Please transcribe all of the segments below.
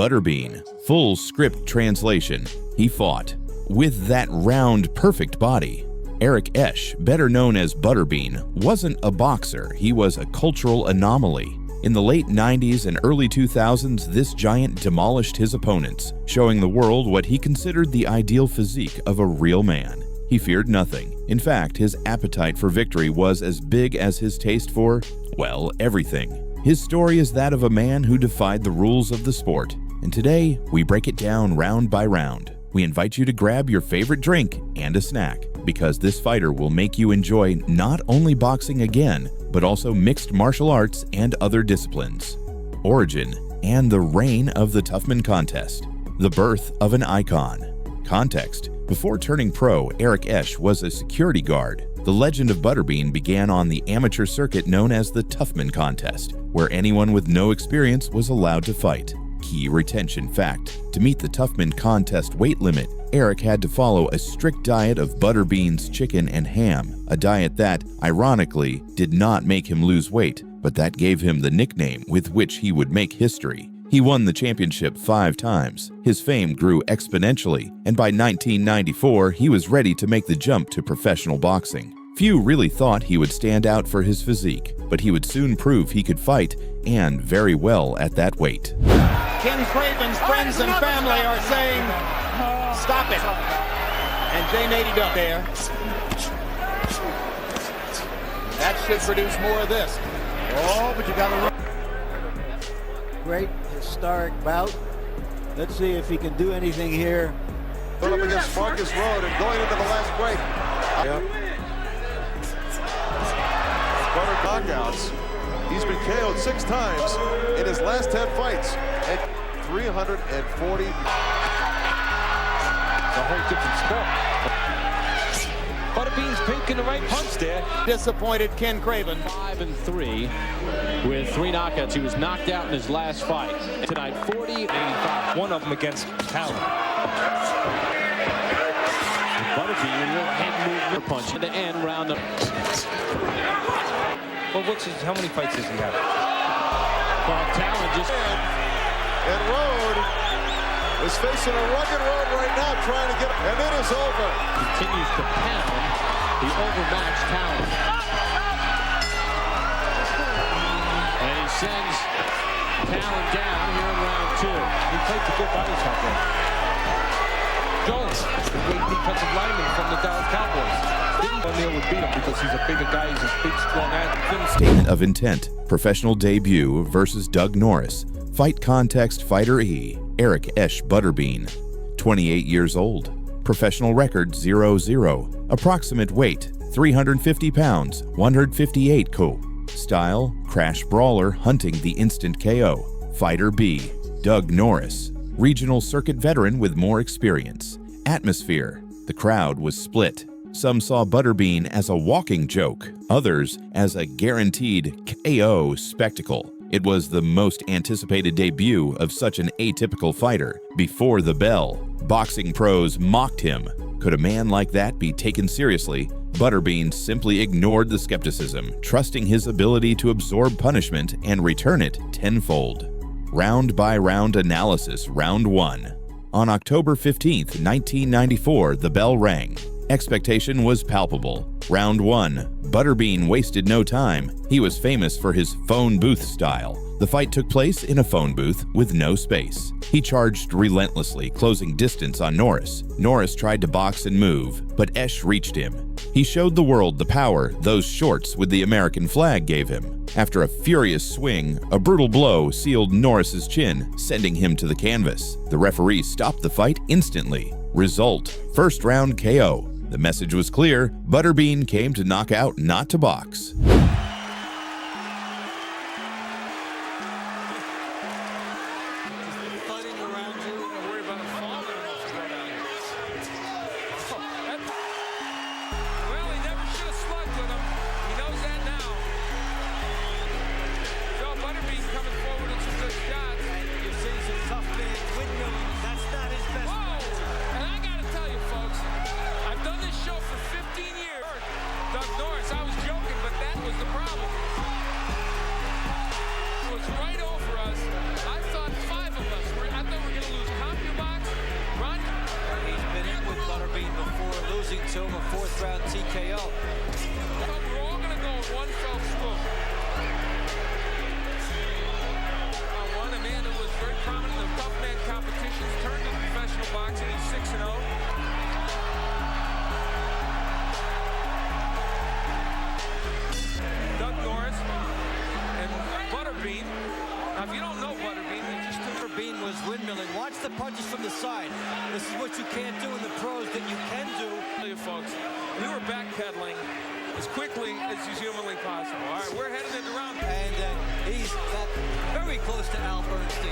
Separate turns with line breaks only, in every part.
ButterBean. Full script translation. He fought with that round, perfect body. Eric Esch, better known as ButterBean, wasn't a boxer, he was a cultural anomaly. In the late 90s and early 2000s, this giant demolished his opponents, showing the world what he considered the ideal physique of a real man. He feared nothing. In fact, his appetite for victory was as big as his taste for, well, everything. His story is that of a man who defied the rules of the sport. And today, we break it down round by round. We invite you to grab your favorite drink and a snack, because this fighter will make you enjoy not only boxing again, but also mixed martial arts and other disciplines. Origin and the reign of the Toughman Contest. The birth of an icon. Context: before turning pro, Eric Esch was a security guard. The legend of ButterBean began on the amateur circuit known as the Toughman Contest, where anyone with no experience was allowed to fight. Key retention fact: to meet the Toughman Contest weight limit, Eric had to follow a strict diet of ButterBean's chicken and ham, a diet that, ironically, did not make him lose weight, but that gave him the nickname with which he would make history. He won the championship 5 times. His fame grew exponentially, and by 1994, he was ready to make the jump to professional boxing. Few really thought he would stand out for his physique, but he would soon prove he could fight, and very well at that weight.
Ken Craven's friends and family are saying, stop it. And Jay Nady up there. That should produce more of this. Oh, but you got to run.
Great historic bout. Let's see if he can do anything here.
Put up against Marcus Road and going into the last break. Yep. Butter knockouts. He's been KO'd 6 times in his last 10 fights. At 340.
A whole different sport. ButterBean's pinking the right punch there.
Disappointed Ken Craven.
5-3 with 3 knockouts. He was knocked out in his last fight. Tonight, 40-85. One of them against Talon. ButterBean, a real hand movement punch at the end round. Well, how many fights does he have? Well, Talon just...
And Road is facing a rugged road right now, trying to get... And it is over.
Continues to pound the overmatched Talon. And he sends Talon down here in round 2. He played the good body shot there. Jones, the great defensive lineman from the Dallas Cowboys. O'Neal would beat him because he's a bigger guy, he's a big, strong man.
Statement of intent. Professional debut versus Doug Norris. Fight context: Fighter E. Eric Esch ButterBean. 28 years old. Professional record 0-0. Approximate weight 350 pounds, 158 co. Style: crash brawler hunting the instant KO. Fighter B. Doug Norris. Regional circuit veteran with more experience. Atmosphere: the crowd was split. Some saw ButterBean as a walking joke, others as a guaranteed KO spectacle. It was the most anticipated debut of such an atypical fighter. Before the bell, boxing pros mocked him. Could a man like that be taken seriously? ButterBean simply ignored the skepticism, trusting his ability to absorb punishment and return it tenfold. Round-by-round analysis, Round 1. On October 15th, 1994, the bell rang. Expectation was palpable. Round 1. ButterBean wasted no time. He was famous for his phone booth style. The fight took place in a phone booth with no space. He charged relentlessly, closing distance on Norris. Norris tried to box and move, but Esch reached him. He showed the world the power those shorts with the American flag gave him. After a furious swing, a brutal blow sealed Norris's chin, sending him to the canvas. The referee stopped the fight instantly. Result: first round KO. The message was clear: ButterBean came to knock out, not to box.
round TKO.
We're all going to go with one fell swoop. One, a man that was very prominent in the Toughman competitions, turned to professional boxing. He's 6-0. Doug Norris and ButterBean. Now, if you don't know ButterBean, they just took
ButterBean was windmilling. Watch the punches from the side. This is what you can't do in the pros that you can do.
Tell you folks, we were backpedaling as quickly as is humanly possible. All right, we're headed into round.
And he's very close to Al Bernstein.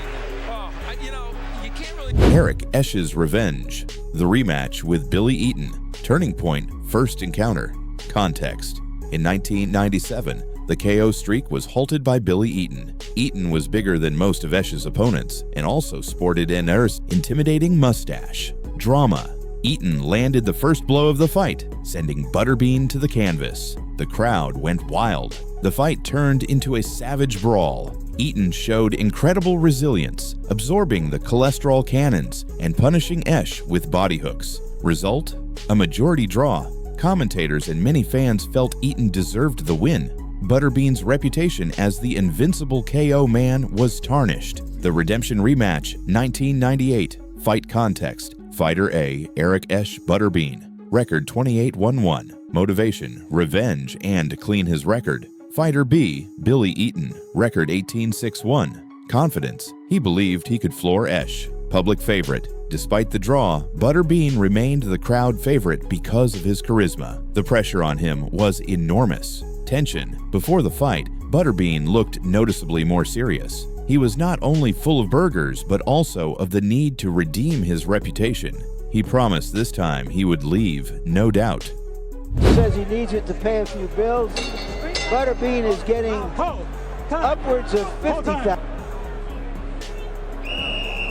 Oh, you know, you can't really.
Eric Esch's revenge. The rematch with Billy Eaton. Turning point, first encounter. Context. In 1997, the KO streak was halted by Billy Eaton. Eaton was bigger than most of Esch's opponents and also sported an intimidating mustache. Drama. Eaton landed the first blow of the fight, sending ButterBean to the canvas. The crowd went wild. The fight turned into a savage brawl. Eaton showed incredible resilience, absorbing the cholesterol cannons and punishing Esch with body hooks. Result? A majority draw. Commentators and many fans felt Eaton deserved the win. ButterBean's reputation as the invincible KO man was tarnished. The Redemption Rematch, 1998. Fight context. Fighter A, Eric Esch ButterBean. Record 28-1-1. Motivation, revenge, and to clean his record. Fighter B, Billy Eaton. Record 18-6-1. Confidence, he believed he could floor Esch. Public favorite. Despite the draw, ButterBean remained the crowd favorite because of his charisma. The pressure on him was enormous. Tension. Before the fight, ButterBean looked noticeably more serious. He was not only full of burgers, but also of the need to redeem his reputation. He promised this time he would leave, no doubt.
He says he needs it to pay a few bills. ButterBean is getting upwards of 50,000.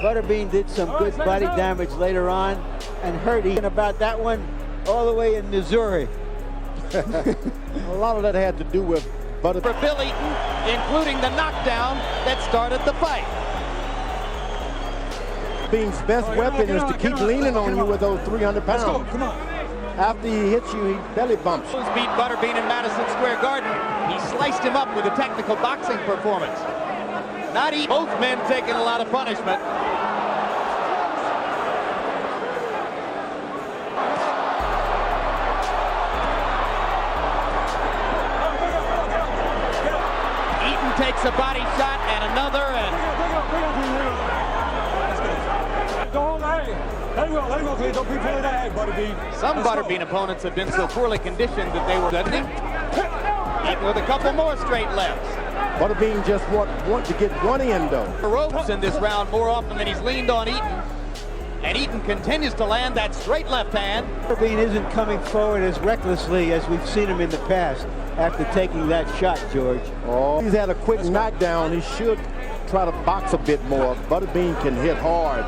ButterBean did some good body damage later on and hurt Eaton about that one all the way in Missouri.
A lot of that had to do with
For Billy Eaton, including the knockdown that started the fight.
Bean's best weapon is to keep leaning on you with those 300 pounds.
Come on.
After he hits you, he belly bumps.
Beat ButterBean in Madison Square Garden. He sliced him up with a technical boxing performance. Not Eaton. Both men taking a lot of punishment. Eaton takes a body shot and another, and some ButterBean opponents have been so poorly conditioned that they were Eaton with a couple more straight lefts.
ButterBean just want to get one in, though.
The ropes in this round more often than he's leaned on Eaton. And Eaton continues to land that straight left hand.
ButterBean isn't coming forward as recklessly as we've seen him in the past after taking that shot, George.
Oh, he's had a quick knockdown. He should try to box a bit more. ButterBean can hit hard.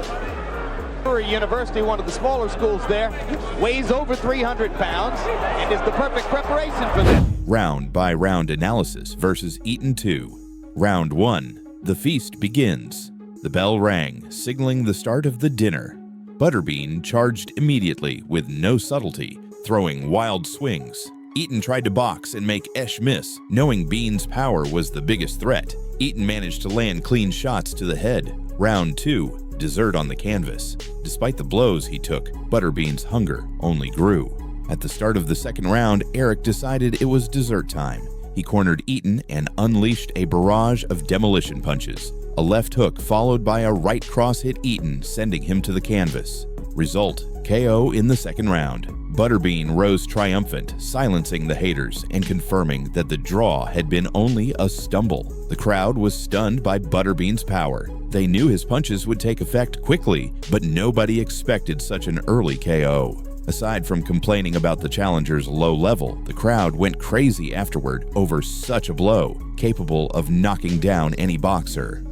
University, one of the smaller schools there, weighs over 300 pounds and is the perfect preparation for this.
Round by round analysis versus Eaton 2. Round 1. The feast begins. The bell rang, signaling the start of the dinner. ButterBean charged immediately with no subtlety, throwing wild swings. Eaton tried to box and make Esch miss, knowing Bean's power was the biggest threat. Eaton managed to land clean shots to the head. Round 2. Dessert on the canvas. Despite the blows he took, ButterBean's hunger only grew. At the start of the second round, Eric decided it was dessert time. He cornered Eaton and unleashed a barrage of demolition punches. A left hook followed by a right cross hit Eaton, sending him to the canvas. Result: KO in the second round. ButterBean rose triumphant, silencing the haters and confirming that the draw had been only a stumble. The crowd was stunned by ButterBean's power. They knew his punches would take effect quickly, but nobody expected such an early KO. Aside from complaining about the challenger's low level, the crowd went crazy afterward over such a blow, capable of knocking down any boxer.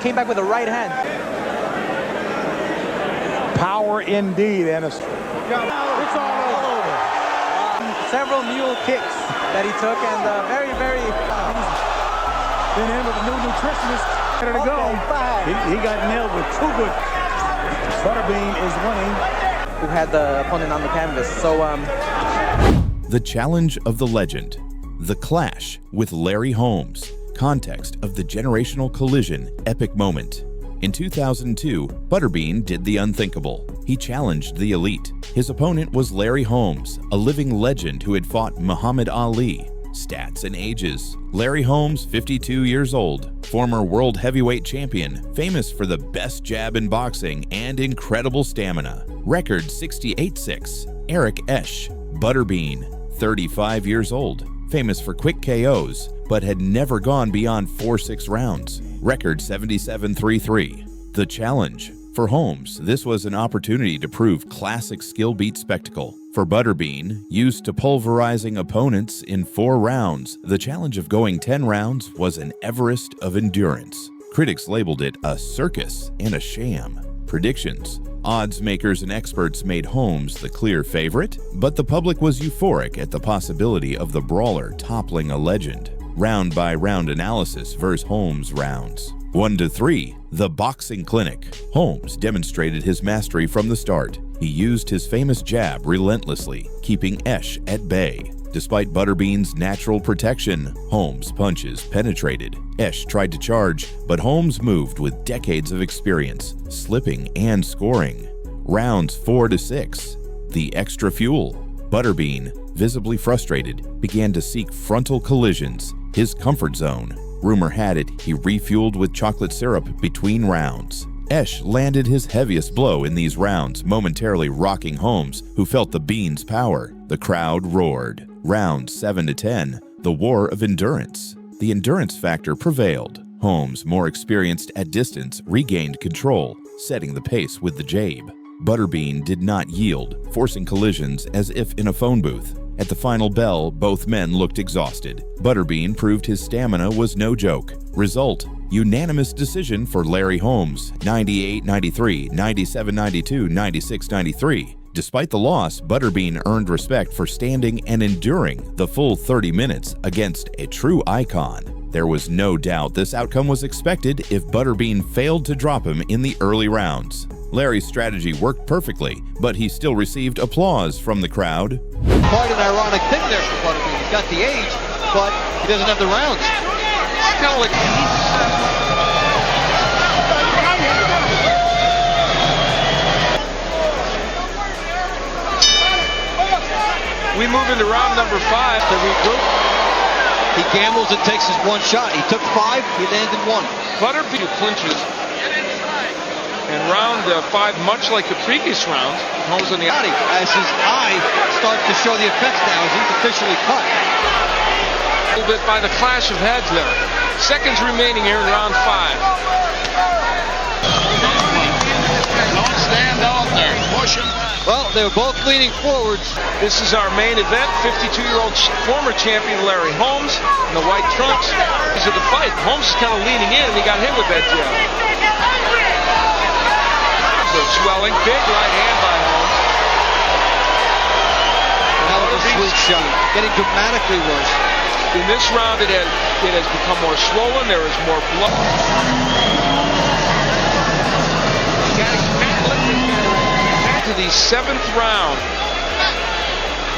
Came back with a right hand.
Power indeed, and it's all over.
Several mule kicks that he took, and very
Been in with a new nutritionist. Ready to go. He got nailed with 2 good. ButterBean is winning.
Who had the opponent on the canvas. So,
The challenge of the legend. The clash with Larry Holmes. Context of the generational collision epic moment. In 2002, ButterBean did the unthinkable. He challenged the elite. His opponent was Larry Holmes, a living legend who had fought Muhammad Ali. Stats and ages. Larry Holmes, 52 years old, former world heavyweight champion, famous for the best jab in boxing and incredible stamina. Record 68-6. Esch, ButterBean, 35 years old, famous for quick KOs, but had never gone beyond 4-6 rounds. Record 77-3-3. The challenge. For Holmes, this was an opportunity to prove classic skill-beat spectacle. For ButterBean, used to pulverizing opponents in 4 rounds, the challenge of going 10 rounds was an Everest of endurance. Critics labeled it a circus and a sham. Predictions. Odds makers and experts made Holmes the clear favorite, but the public was euphoric at the possibility of the brawler toppling a legend. Round-by-round analysis versus Holmes rounds. 1-3, the boxing clinic. Holmes demonstrated his mastery from the start. He used his famous jab relentlessly, keeping Esch at bay. Despite ButterBean's natural protection, Holmes' punches penetrated. Esch tried to charge, but Holmes moved with decades of experience, slipping and scoring. Rounds 4-6, the extra fuel. ButterBean, visibly frustrated, began to seek frontal collisions, his comfort zone. Rumor had it he refueled with chocolate syrup between rounds. Esch landed his heaviest blow in these rounds, momentarily rocking Holmes, who felt the Bean's power. The crowd roared. Rounds 7-10, the war of endurance. The endurance factor prevailed. Holmes, more experienced at distance, regained control, setting the pace with the jab. ButterBean did not yield, forcing collisions as if in a phone booth. At the final bell, both men looked exhausted. ButterBean proved his stamina was no joke. Result: unanimous decision for Larry Holmes, 98-93, 97-92, 96-93. Despite the loss, ButterBean earned respect for standing and enduring the full 30 minutes against a true icon. There was no doubt this outcome was expected if ButterBean failed to drop him in the early rounds. Larry's strategy worked perfectly, but he still received applause from the crowd.
Quite an ironic thing there for ButterBean. He's got the age, but he doesn't have the rounds. It's kind of like...
We move into round number 5.
To regroup. He gambles and takes his one shot. He took 5, he landed 1.
ButterBean clinches. And round 5, much like the previous rounds, Holmes on the
As his eye starts to show the effects now as he's officially cut.
A little bit by the clash of heads there. Seconds remaining here in round 5.
Don't stand out there. Push him.
Well, they were both leaning forwards.
This is our main event. 52-year-old former champion Larry Holmes in the white trunks. These are the fight. Holmes is kind of leaning in and he got hit with that jab. Swelling, big right hand by Holmes.
Hell of a sweet shot, getting dramatically worse.
In this round, it has become more swollen. There is more blood. To the 7th round,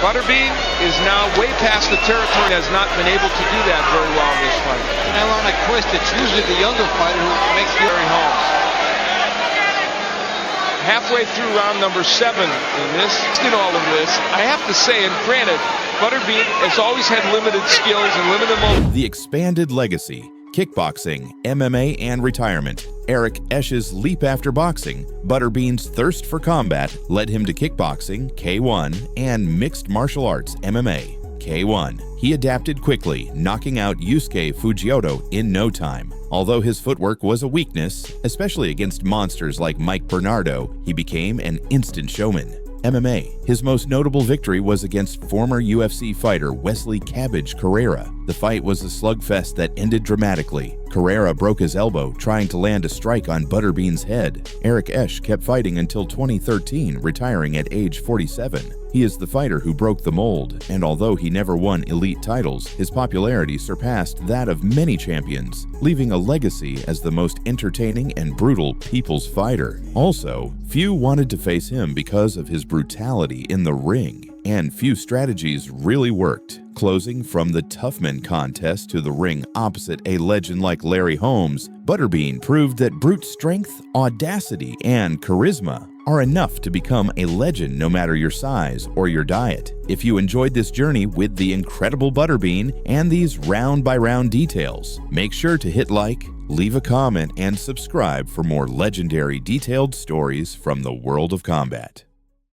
ButterBean is now way past the territory. Has not been able to do that very well in this fight.
An ironic twist. It's usually the younger fighter who makes the
Larry Holmes. Halfway through round number 7 in all of this, I have to say, and granted, ButterBean has always had limited skills and limited mobility.
The expanded legacy, kickboxing, MMA, and retirement. Esch's leap after boxing, ButterBean's thirst for combat led him to kickboxing, K1, and mixed martial arts, MMA, K1. He adapted quickly, knocking out Yusuke Fujioto in no time. Although his footwork was a weakness, especially against monsters like Mike Bernardo, he became an instant showman. MMA. His most notable victory was against former UFC fighter Wesley "Cabbage" Carrera. The fight was a slugfest that ended dramatically. Carrera broke his elbow trying to land a strike on ButterBean's head. Eric Esch kept fighting until 2013, retiring at age 47. He is the fighter who broke the mold, and although he never won elite titles, his popularity surpassed that of many champions, leaving a legacy as the most entertaining and brutal people's fighter. Also, few wanted to face him because of his brutality in the ring, and few strategies really worked. Closing from the Toughman Contest to the ring opposite a legend like Larry Holmes, ButterBean proved that brute strength, audacity, and charisma are enough to become a legend no matter your size or your diet. If you enjoyed this journey with the incredible ButterBean and these round-by-round details, make sure to hit like, leave a comment, and subscribe for more legendary detailed stories from the world of combat.